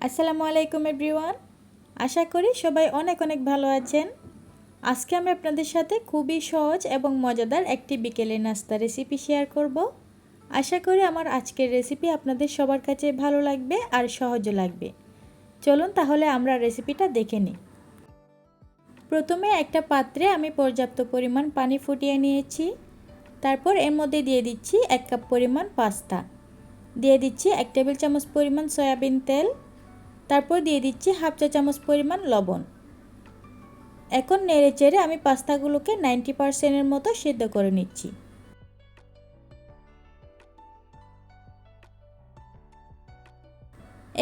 আসসালামু আলাইকুম এভরিওয়ান। আশা করি সবাই অনেক অনেক ভালো আছেন। আজকে আমি আপনাদের সাথে খুবই সহজ এবং মজাদার একটি বিকেলের নাস্তা রেসিপি শেয়ার করব। আশা করি আমার আজকের রেসিপি আপনাদের সবার কাছে ভালো লাগবে আর সহজও লাগবে। চলুন তাহলে আমরা রেসিপিটা দেখে নিই। প্রথমে একটা পাত্রে আমি পর্যাপ্ত পরিমাণ পানি ফুটিয়ে নিয়েছি। তারপর এর মধ্যে দিয়ে দিচ্ছি 1 কাপ পরিমাণ পাস্তা, দিয়ে দিচ্ছি 1 টেবিল চামচ পরিমাণ সয়াবিন তেল, তারপর দিয়ে দিচ্ছি হাফ চা চামচ পরিমাণ লবণ। এখন নেড়ে চেড়ে আমি পাস্তাগুলোকে 90% মতো সিদ্ধ করে নিচ্ছি।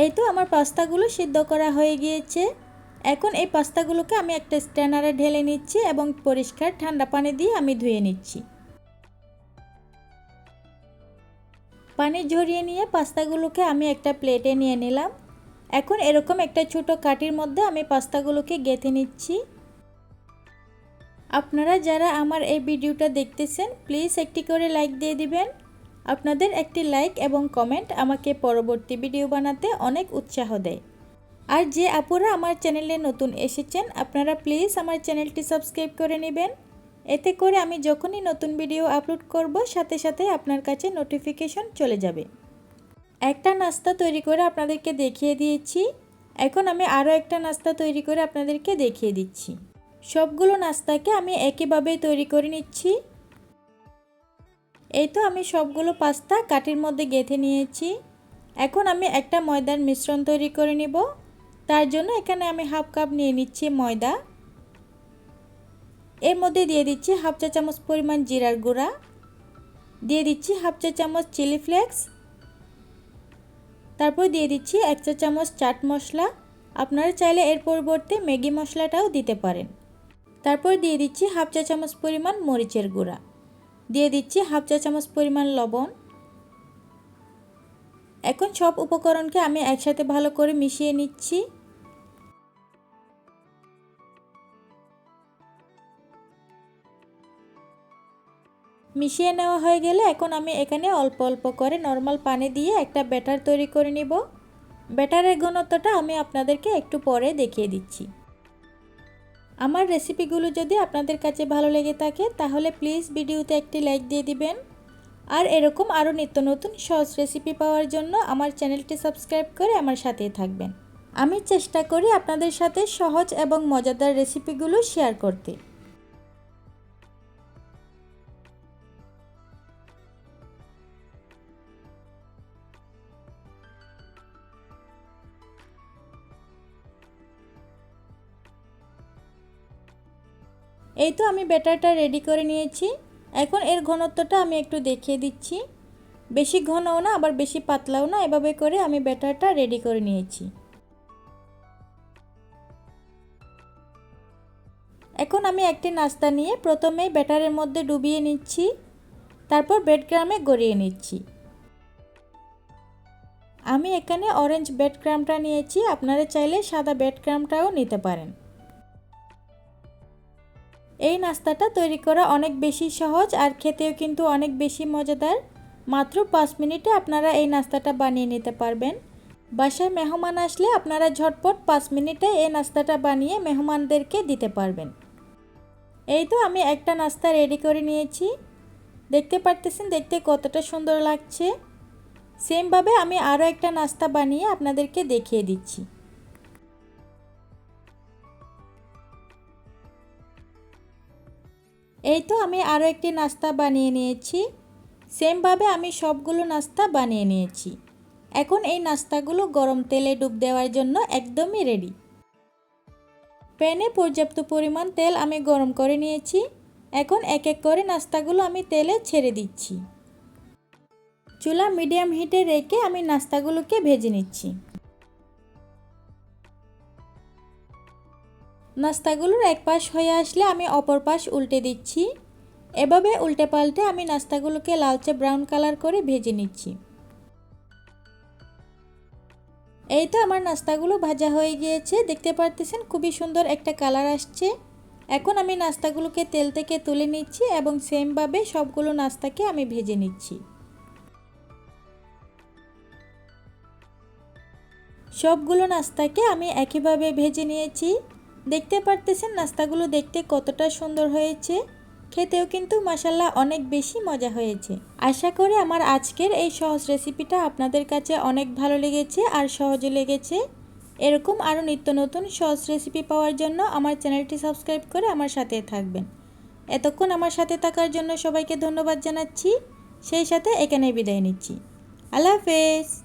এই তো আমার পাস্তাগুলো সিদ্ধ করা হয়ে গিয়েছে। এখন এই পাস্তাগুলোকে আমি একটা স্ট্রেনারে ঢেলে নিচ্ছি এবং পরিষ্কার ঠান্ডা পানি দিয়ে আমি ধুয়ে নিচ্ছি। পানি ঝরিয়ে নিয়ে পাস্তাগুলোকে আমি একটা প্লেটে নিয়ে নিলাম। এখন এরকম একটা ছোট কাঠির মধ্যে আমি পাস্তাগুলোকে গেঁথে নিচ্ছি। আপনারা যারা আমার এই ভিডিওটা দেখতেছেন প্লিজ একটি করে লাইক দিয়ে দিবেন। আপনাদের একটি লাইক এবং কমেন্ট আমাকে পরবর্তী ভিডিও বানাতে অনেক উৎসাহ দেয়। আর যে আপুরা আমার চ্যানেলে নতুন এসেছেন আপনারা প্লিজ আমার চ্যানেলটি সাবস্ক্রাইব করে নেবেন। এতে করে আমি যখনই নতুন ভিডিও আপলোড করব সাথে সাথে আপনার কাছে নোটিফিকেশন চলে যাবে। একটা নাস্তা তৈরি করে আপনাদেরকে দেখিয়ে দিয়েছি। এখন আমি আরও একটা নাস্তা তৈরি করে আপনাদেরকে দেখিয়ে দিচ্ছি। সবগুলো নাস্তাকে আমি একইভাবে তৈরি করে নিচ্ছি। এই তো আমি সবগুলো পাস্তা কাঠির মধ্যে গেঁথে নিয়েছি। এখন আমি একটা ময়দার মিশ্রণ তৈরি করে নিব। তার জন্য এখানে আমি হাফ কাপ নিয়ে নিচ্ছি ময়দা। এর মধ্যে দিয়ে দিচ্ছি হাফ চা চামচ পরিমাণ জিরার গুঁড়া, দিয়ে দিচ্ছি হাফ চা চামচ চিলি ফ্লেক্স, তারপর দিয়ে দিচ্ছি 1 চা চামচ চাট মশলা। আপনারা চাইলে এর পরিবর্তে ম্যাগি মশলাটাও দিতে পারেন। তারপর দিয়ে দিচ্ছি হাফ চা চামচ পরিমাণ মরিচের গুঁড়া, দিয়ে দিচ্ছি হাফ চা চামচ পরিমাণ লবণ। এখন সব উপকরণকে আমি একসাথে ভালো করে মিশিয়ে নিচ্ছি। মিশিয়ে নেওয়া হয়ে গেলে এখন আমি এখানে অল্প অল্প করে নর্মাল পানি দিয়ে একটা ব্যাটার তৈরি করে নিব। ব্যাটারের ঘনত্বটা আমি আপনাদেরকে একটু পরে দেখিয়ে দিচ্ছি। আমার রেসিপিগুলো যদি আপনাদের কাছে ভালো লেগে থাকে তাহলে প্লিজ ভিডিওতে একটি লাইক দিয়ে দিবেন। আর এরকম আরও নিত্য নতুন সহজ রেসিপি পাওয়ার জন্য আমার চ্যানেলটি সাবস্ক্রাইব করে আমার সাথেই থাকবেন। আমি চেষ্টা করি আপনাদের সাথে সহজ এবং মজাদার রেসিপিগুলো শেয়ার করতে। এই তো আমি ব্যাটারটা রেডি করে নিয়েছি। এখন এর ঘনত্বটা আমি একটু দেখিয়ে দিচ্ছি। বেশি ঘনও না আবার বেশি পাতলাও না, এভাবে করে আমি ব্যাটারটা রেডি করে নিয়েছি। এখন আমি একটি নাস্তা নিয়ে প্রথমেই ব্যাটারের মধ্যে ডুবিয়ে নিচ্ছি, তারপর ব্রেড ক্রামে গড়িয়ে নিচ্ছি। আমি এখানে অরেঞ্জ ব্রেড ক্রামটা নিয়েছি, আপনারা চাইলে সাদা ব্রেড ক্রামটাও নিতে পারেন। এই নাস্তাটা তৈরি করা অনেক বেশি সহজ আর খেতেও কিন্তু অনেক বেশি মজাদার। মাত্র 5 মিনিটে আপনারা এই নাস্তাটা বানিয়ে নিতে পারবেন। বাসায় মেহমান আসলে আপনারা ঝটপট 5 মিনিটে এই নাস্তাটা বানিয়ে মেহমানদেরকে দিতে পারবেন। এই তো আমি একটা নাস্তা রেডি করে নিয়েছি। দেখতে পারতেছেন দেখতে কতটা সুন্দর লাগছে। সেমভাবে আমি আরও একটা নাস্তা বানিয়ে আপনাদেরকে দেখিয়ে দিচ্ছি। এই তো আমি আরও একটি নাস্তা বানিয়ে নিয়েছি। সেমভাবে আমি সবগুলো নাস্তা বানিয়ে নিয়েছি। এখন এই নাস্তাগুলো গরম তেলে ডুব দেওয়ার জন্য একদমই রেডি। প্যানে পর্যাপ্ত পরিমাণ তেল আমি গরম করে নিয়েছি। এখন এক এক করে নাস্তাগুলো আমি তেলে ছেড়ে দিচ্ছি। চুলা মিডিয়াম হিটে রেখে আমি নাস্তাগুলোকে ভেজে নিচ্ছি। নাস্তাগুলোর এক পাশ হয়ে আসলে আমি অপর পাশ উল্টে দিচ্ছি। এভাবে উল্টে পাল্টে আমি নাস্তাগুলোকে লালচে ব্রাউন কালার করে ভেজে নিচ্ছি। এই তো আমার নাস্তাগুলো ভাজা হয়ে গিয়েছে, দেখতে পারতেছেন খুবই সুন্দর একটা কালার আসছে। এখন আমি নাস্তাগুলোকে তেল থেকে তুলে নিচ্ছি এবং সেমভাবে সবগুলো নাস্তাকে আমি ভেজে নিচ্ছি। সবগুলো নাস্তাকে আমি একইভাবে ভেজে নিয়েছি। দেখতে পারতেছেন নাস্তাগুলো দেখতে কতটা সুন্দর হয়েছে, খেতেও কিন্তু মাশাআল্লাহ অনেক বেশি মজা হয়েছে। আশা করি আমার আজকের এই সহজ রেসিপিটা আপনাদের কাছে অনেক ভালো লেগেছে আর সহজে লেগেছে। এরকম আরও নিত্য নতুন সহজ রেসিপি পাওয়ার জন্য আমার চ্যানেলটি সাবস্ক্রাইব করে আমার সাথে থাকবেন। এতক্ষণ আমার সাথে থাকার জন্য সবাইকে ধন্যবাদ জানাচ্ছি। সেই সাথে এখানেই বিদায় নিচ্ছি। আল্লাহ হাফেজ।